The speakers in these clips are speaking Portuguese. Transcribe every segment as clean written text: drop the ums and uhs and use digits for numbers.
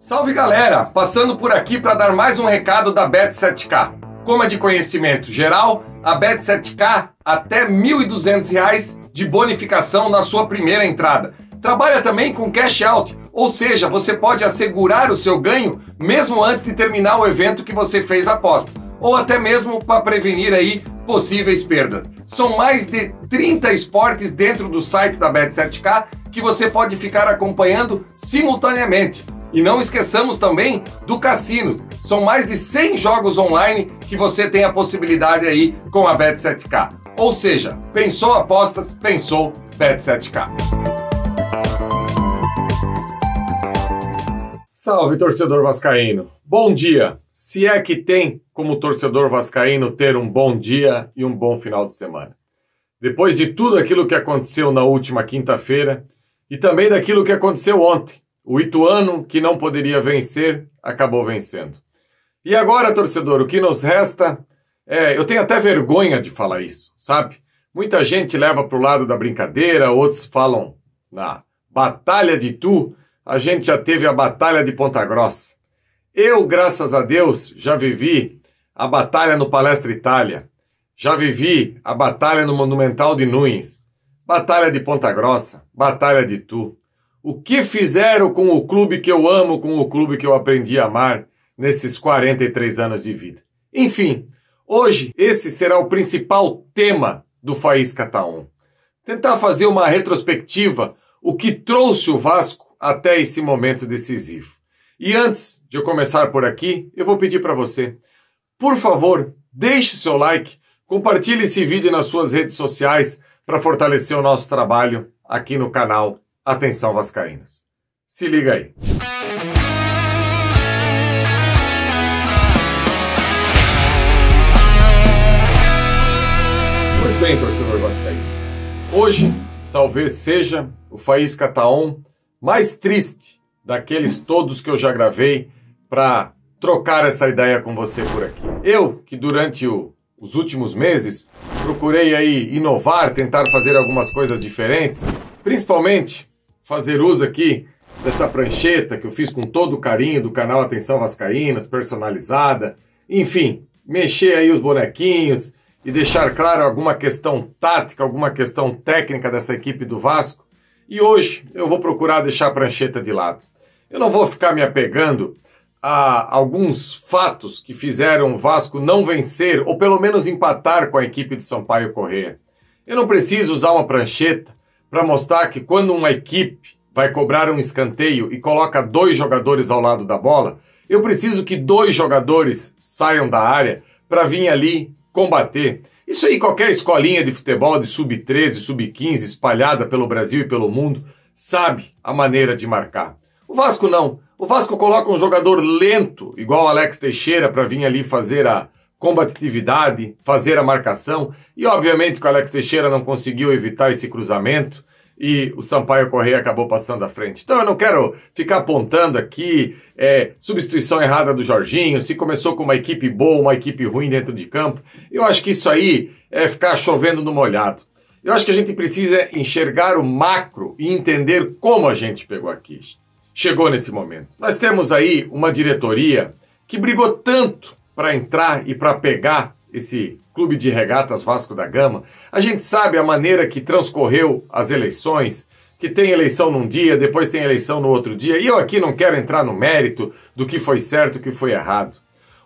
Salve galera, passando por aqui para dar mais um recado da Bet7k. Como é de conhecimento geral, a Bet7k até R$ 1.200 de bonificação na sua primeira entrada. Trabalha também com cash out, ou seja, você pode assegurar o seu ganho mesmo antes de terminar o evento que você fez a aposta, ou até mesmo para prevenir aí possíveis perdas. São mais de 30 esportes dentro do site da Bet7k que você pode ficar acompanhando simultaneamente. E não esqueçamos também do cassino. São mais de 100 jogos online que você tem a possibilidade aí com a Bet7k. Ou seja, pensou apostas, pensou Bet7k. Salve, torcedor vascaíno. Bom dia. Se é que tem como torcedor vascaíno ter um bom dia e um bom final de semana. Depois de tudo aquilo que aconteceu na última quinta-feira e também daquilo que aconteceu ontem. O Ituano, que não poderia vencer, acabou vencendo. E agora, torcedor, o que nos resta eu tenho até vergonha de falar isso, sabe? Muita gente leva para o lado da brincadeira, outros falam na Batalha de Itu, a gente já teve a Batalha de Ponta Grossa. Eu, graças a Deus, já vivi a Batalha no Palestra Itália, já vivi a Batalha no Monumental de Nunes, Batalha de Ponta Grossa, Batalha de Itu. O que fizeram com o clube que eu amo, com o clube que eu aprendi a amar nesses 43 anos de vida? Enfim, hoje esse será o principal tema do Faísca Tá On. Tentar fazer uma retrospectiva, o que trouxe o Vasco até esse momento decisivo. E antes de eu começar por aqui, eu vou pedir para você, por favor, deixe seu like, compartilhe esse vídeo nas suas redes sociais para fortalecer o nosso trabalho aqui no canal Atenção Vascaínos. Se liga aí. Pois bem, torcedor vascaíno. Hoje talvez seja o Faísca Tá On mais triste daqueles todos que eu já gravei para trocar essa ideia com você por aqui. Eu, que durante os últimos meses procurei aí inovar, tentar fazer algumas coisas diferentes, principalmente fazer uso aqui dessa prancheta que eu fiz com todo o carinho do canal Atenção Vascaínos, personalizada, enfim, mexer aí os bonequinhos e deixar claro alguma questão tática, alguma questão técnica dessa equipe do Vasco. E hoje eu vou procurar deixar a prancheta de lado. Eu não vou ficar me apegando a alguns fatos que fizeram o Vasco não vencer ou pelo menos empatar com a equipe de Sampaio Corrêa. Eu não preciso usar uma prancheta para mostrar que quando uma equipe vai cobrar um escanteio e coloca 2 jogadores ao lado da bola, eu preciso que 2 jogadores saiam da área para vir ali combater. Isso aí qualquer escolinha de futebol de sub-13, sub-15 espalhada pelo Brasil e pelo mundo sabe a maneira de marcar. O Vasco não. O Vasco coloca um jogador lento, igual o Alex Teixeira, para vir ali fazer a combatividade, fazer a marcação, e obviamente que o Alex Teixeira não conseguiu evitar esse cruzamento e o Sampaio Corrêa acabou passando à frente. Então eu não quero ficar apontando aqui substituição errada do Jorginho, se começou com uma equipe boa, uma equipe ruim dentro de campo. Eu acho que isso aí é ficar chovendo no molhado. Eu acho que a gente precisa enxergar o macro e entender como a gente chegou nesse momento. Nós temos aí uma diretoria que brigou tanto para entrar e para pegar esse clube de regatas Vasco da Gama. A gente sabe a maneira que transcorreu as eleições, que tem eleição num dia, depois tem eleição no outro dia, e eu aqui não quero entrar no mérito do que foi certo e o que foi errado.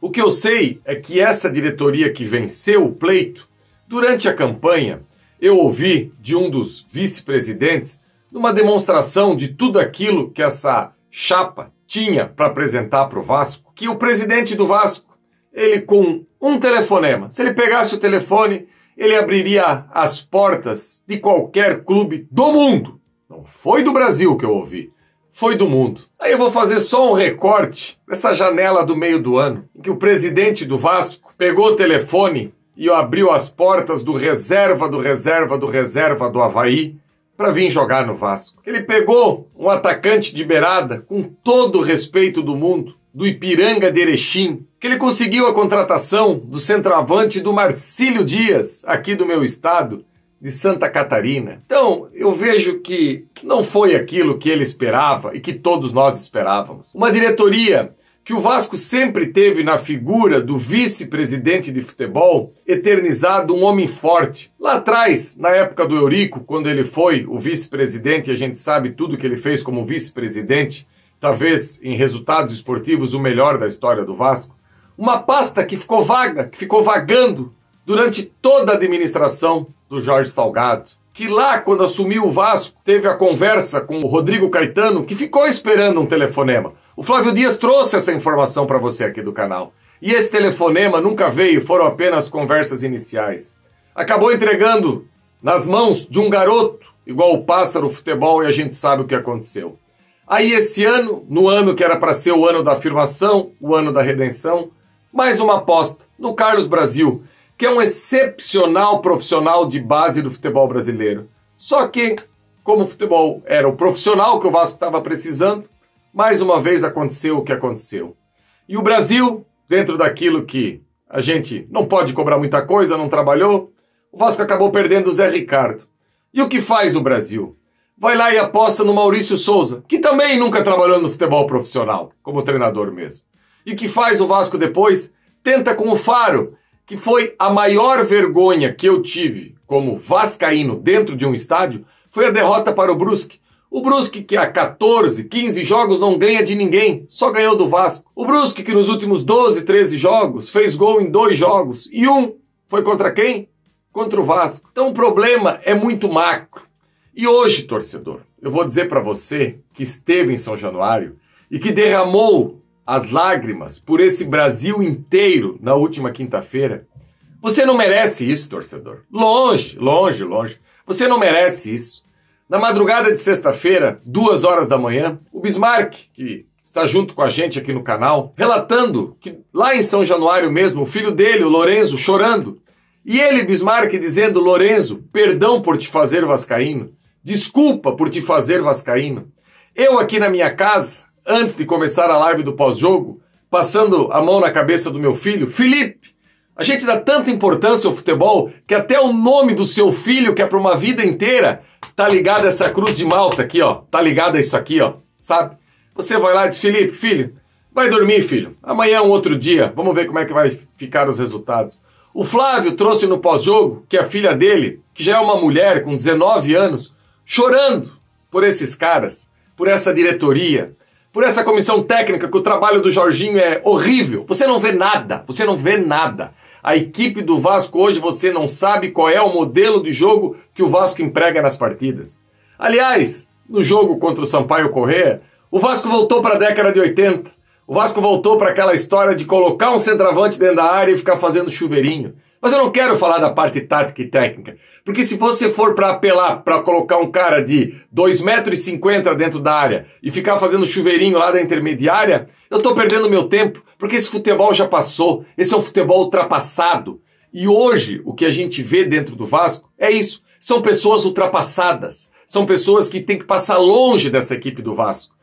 O que eu sei é que essa diretoria que venceu o pleito, durante a campanha, eu ouvi de um dos vice-presidentes, numa demonstração de tudo aquilo que essa chapa tinha para apresentar para o Vasco, que o presidente do Vasco, ele com um telefonema, se ele pegasse o telefone, ele abriria as portas de qualquer clube do mundo. Não foi do Brasil que eu ouvi, foi do mundo. Aí eu vou fazer só um recorte dessa janela do meio do ano, em que o presidente do Vasco pegou o telefone e abriu as portas do reserva do Avaí para vir jogar no Vasco. Ele pegou um atacante de beirada, com todo o respeito do mundo, do Ipiranga de Erechim, que ele conseguiu a contratação do centroavante do Marcílio Dias, aqui do meu estado, de Santa Catarina. Então, eu vejo que não foi aquilo que ele esperava e que todos nós esperávamos. Uma diretoria que o Vasco sempre teve na figura do vice-presidente de futebol, eternizado, um homem forte. Lá atrás, na época do Eurico, quando ele foi o vice-presidente, e a gente sabe tudo que ele fez como vice-presidente, talvez em resultados esportivos o melhor da história do Vasco, uma pasta que ficou vaga, que ficou vagando durante toda a administração do Jorge Salgado, que lá, quando assumiu o Vasco, teve a conversa com o Rodrigo Caetano, que ficou esperando um telefonema. O Flávio Dias trouxe essa informação para você aqui do canal. E esse telefonema nunca veio, foram apenas conversas iniciais. Acabou entregando nas mãos de um garoto, igual o Pássaro Futebol, e a gente sabe o que aconteceu. Aí esse ano, no ano que era para ser o ano da afirmação, o ano da redenção, mais uma aposta no Carlos Brasil, que é um excepcional profissional de base do futebol brasileiro. Só que, como o futebol era o profissional que o Vasco estava precisando, mais uma vez aconteceu o que aconteceu. E o Brasil, dentro daquilo que a gente não pode cobrar muita coisa, não trabalhou, o Vasco acabou perdendo o Zé Ricardo. E o que faz o Brasil? Vai lá e aposta no Maurício Souza, que também nunca trabalhou no futebol profissional, como treinador mesmo. E o que faz o Vasco depois? Tenta com o Faro, que foi a maior vergonha que eu tive como vascaíno dentro de um estádio, foi a derrota para o Brusque. O Brusque que há 14, 15 jogos não ganha de ninguém, só ganhou do Vasco. O Brusque que nos últimos 12, 13 jogos fez gol em 2 jogos e um foi contra quem? Contra o Vasco. Então o problema é muito macro. E hoje, torcedor, eu vou dizer para você que esteve em São Januário e que derramou as lágrimas por esse Brasil inteiro na última quinta-feira. Você não merece isso, torcedor. Longe, longe, longe. Você não merece isso. Na madrugada de sexta-feira, 2 horas da manhã, o Bismarck, que está junto com a gente aqui no canal, relatando que lá em São Januário mesmo, o filho dele, o Lorenzo, chorando. E ele, Bismarck, dizendo: Lorenzo, perdão por te fazer vascaíno. Desculpa por te fazer vascaíno. Eu aqui na minha casa, antes de começar a live do pós-jogo, passando a mão na cabeça do meu filho, Felipe, a gente dá tanta importância ao futebol que até o nome do seu filho, que é para uma vida inteira, tá ligado a essa cruz de Malta aqui, ó. Tá ligado a isso aqui, ó. Sabe? Você vai lá e diz: Felipe, filho, vai dormir, filho. Amanhã é um outro dia. Vamos ver como é que vai ficar os resultados. O Flávio trouxe no pós-jogo que a filha dele, que já é uma mulher com 19 anos, chorando por esses caras, por essa diretoria, por essa comissão técnica, que o trabalho do Jorginho é horrível. Você não vê nada, você não vê nada. A equipe do Vasco hoje, você não sabe qual é o modelo de jogo que o Vasco emprega nas partidas. Aliás, no jogo contra o Sampaio Corrêa, o Vasco voltou para a década de 80. O Vasco voltou para aquela história de colocar um centroavante dentro da área e ficar fazendo chuveirinho. Mas eu não quero falar da parte tática e técnica, porque se você for para apelar para colocar um cara de 2,50 m dentro da área e ficar fazendo chuveirinho lá da intermediária, eu estou perdendo meu tempo, porque esse futebol já passou, esse é um futebol ultrapassado. E hoje, o que a gente vê dentro do Vasco é isso, são pessoas ultrapassadas, são pessoas que têm que passar longe dessa equipe do Vasco.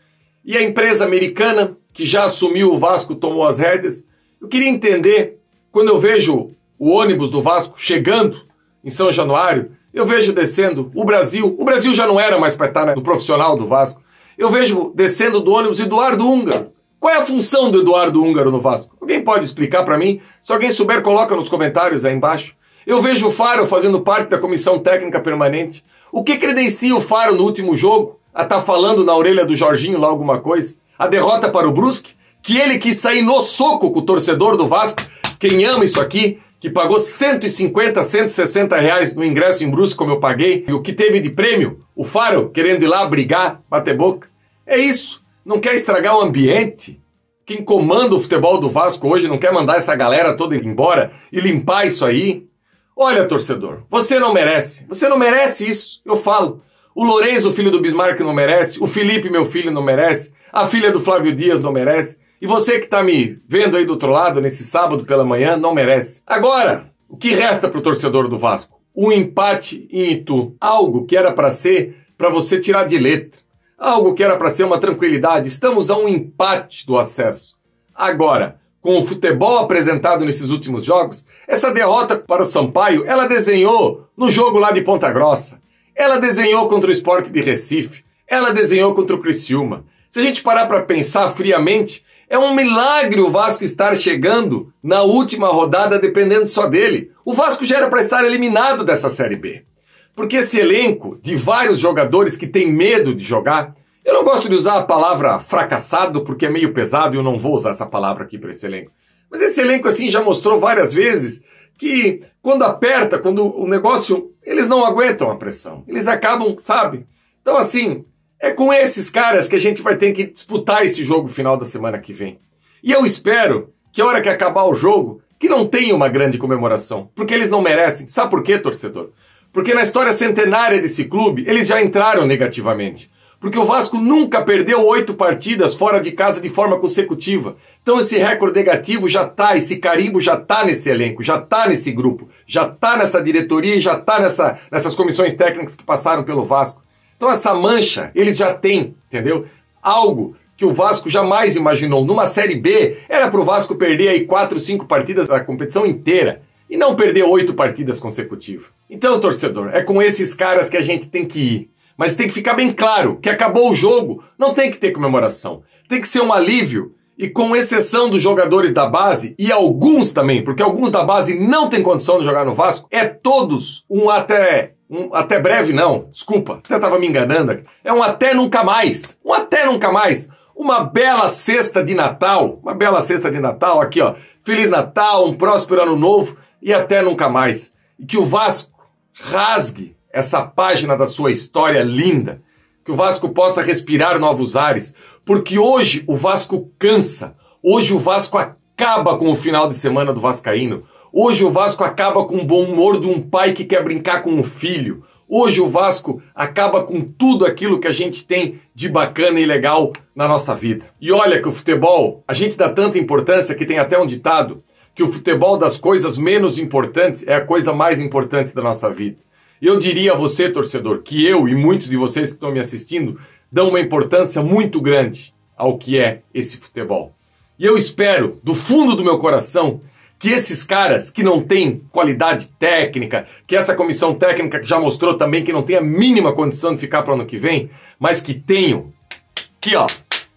E a empresa americana, que já assumiu o Vasco, tomou as rédeas, eu queria entender, quando eu vejo o ônibus do Vasco chegando em São Januário, eu vejo descendo o Brasil já não era mais para estar no profissional do Vasco, eu vejo descendo do ônibus Eduardo Húngaro. Qual é a função do Eduardo Húngaro no Vasco? Alguém pode explicar para mim? Se alguém souber, coloca nos comentários aí embaixo. Eu vejo o Faro fazendo parte da comissão técnica permanente. O que credencia o Faro no último jogo a estar falando na orelha do Jorginho lá alguma coisa? A derrota para o Brusque? Que ele quis sair no soco com o torcedor do Vasco? Quem ama isso aqui, que pagou 150, 160 reais no ingresso em Brusque, como eu paguei, e o que teve de prêmio? O Faro querendo ir lá brigar, bater boca. É isso. Não quer estragar o ambiente? Quem comanda o futebol do Vasco hoje não quer mandar essa galera toda embora e limpar isso aí? Olha, torcedor, você não merece isso, eu falo. O Lorenzo, filho do Bismarck, não merece, o Felipe, meu filho, não merece, a filha do Flávio Dias não merece, e você que está me vendo aí do outro lado, nesse sábado pela manhã, não merece. Agora, o que resta para o torcedor do Vasco? Um empate em Itu, algo que era para ser para você tirar de letra. Algo que era para ser uma tranquilidade. Estamos a um empate do acesso. Agora, com o futebol apresentado nesses últimos jogos, essa derrota para o Sampaio, ela desenhou no jogo lá de Ponta Grossa, ela desenhou contra o Sport de Recife, ela desenhou contra o Criciúma. Se a gente parar para pensar friamente, é um milagre o Vasco estar chegando na última rodada dependendo só dele. O Vasco já era para estar eliminado dessa Série B. Porque esse elenco de vários jogadores que tem medo de jogar, eu não gosto de usar a palavra fracassado porque é meio pesado e eu não vou usar essa palavra aqui para esse elenco. Mas esse elenco assim já mostrou várias vezes que quando aperta, quando o negócio, eles não aguentam a pressão. Eles acabam, sabe? Então assim, é com esses caras que a gente vai ter que disputar esse jogo final da semana que vem. E eu espero que a hora que acabar o jogo, que não tenha uma grande comemoração. Porque eles não merecem. Sabe por quê, torcedor? Porque na história centenária desse clube, eles já entraram negativamente. Porque o Vasco nunca perdeu 8 partidas fora de casa de forma consecutiva. Então esse recorde negativo já tá, esse carimbo já tá nesse elenco, já tá nesse grupo, já tá nessa diretoria e já tá nessas comissões técnicas que passaram pelo Vasco. Então essa mancha, eles já têm, entendeu? Algo que o Vasco jamais imaginou. Numa Série B, era pro Vasco perder aí 4, 5 partidas da competição inteira e não perder 8 partidas consecutivas. Então, torcedor, é com esses caras que a gente tem que ir. Mas tem que ficar bem claro que acabou o jogo, não tem que ter comemoração. Tem que ser um alívio e com exceção dos jogadores da base e alguns também, porque alguns da base não têm condição de jogar no Vasco, é todos um até breve não, desculpa, até estava me enganando aqui. É um até nunca mais, uma bela cesta de Natal, aqui ó, Feliz Natal, um próspero ano novo e até nunca mais. E que o Vasco rasgue essa página da sua história linda, que o Vasco possa respirar novos ares, porque hoje o Vasco cansa, hoje o Vasco acaba com o final de semana do vascaíno, hoje o Vasco acaba com o bom humor de um pai que quer brincar com o filho, hoje o Vasco acaba com tudo aquilo que a gente tem de bacana e legal na nossa vida. E olha que o futebol, a gente dá tanta importância que tem até um ditado, que o futebol das coisas menos importantes é a coisa mais importante da nossa vida. Eu diria a você, torcedor, que eu e muitos de vocês que estão me assistindo dão uma importância muito grande ao que é esse futebol. E eu espero, do fundo do meu coração, que esses caras que não têm qualidade técnica, que essa comissão técnica que já mostrou também que não tem a mínima condição de ficar para o ano que vem, mas que tenham, aqui ó,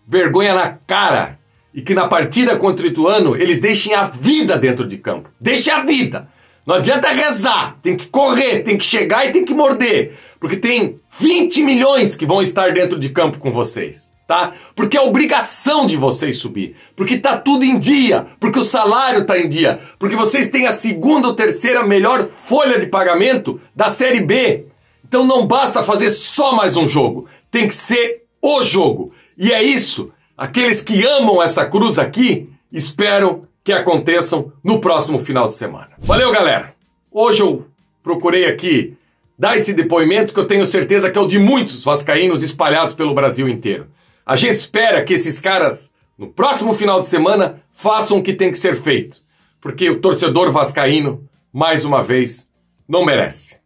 vergonha na cara, e que na partida contra o Ituano eles deixem a vida dentro de campo. Deixem a vida! Não adianta rezar, tem que correr, tem que chegar e tem que morder. Porque tem 20 milhões que vão estar dentro de campo com vocês, tá? Porque é obrigação de vocês subir. Porque tá tudo em dia, porque o salário tá em dia. Porque vocês têm a segunda ou terceira melhor folha de pagamento da Série B. Então não basta fazer só mais um jogo, tem que ser o jogo. E é isso, aqueles que amam essa cruz aqui, esperam que aconteçam no próximo final de semana. Valeu, galera! Hoje eu procurei aqui dar esse depoimento que eu tenho certeza que é o de muitos vascaínos espalhados pelo Brasil inteiro. A gente espera que esses caras, no próximo final de semana, façam o que tem que ser feito. Porque o torcedor vascaíno, mais uma vez, não merece.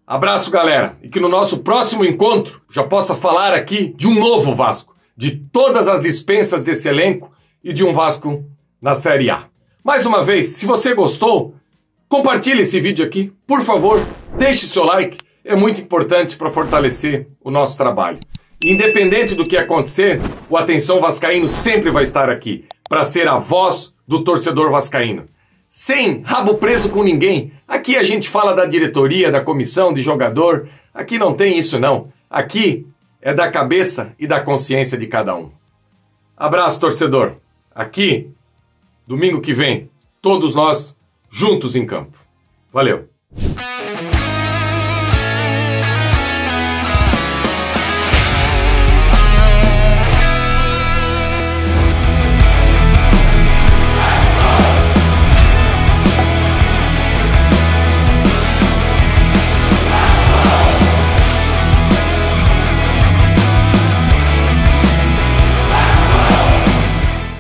Abraço, galera! E que no nosso próximo encontro já possa falar aqui de um novo Vasco, de todas as dispensas desse elenco e de um Vasco na Série A. Mais uma vez, se você gostou, compartilhe esse vídeo aqui. Por favor, deixe seu like. É muito importante para fortalecer o nosso trabalho. Independente do que acontecer, o Atenção Vascaíno sempre vai estar aqui para ser a voz do torcedor vascaíno. Sem rabo preso com ninguém. Aqui a gente fala da diretoria, da comissão, de jogador. Aqui não tem isso não. Aqui é da cabeça e da consciência de cada um. Abraço, torcedor. Aqui, domingo que vem, todos nós juntos em campo. Valeu!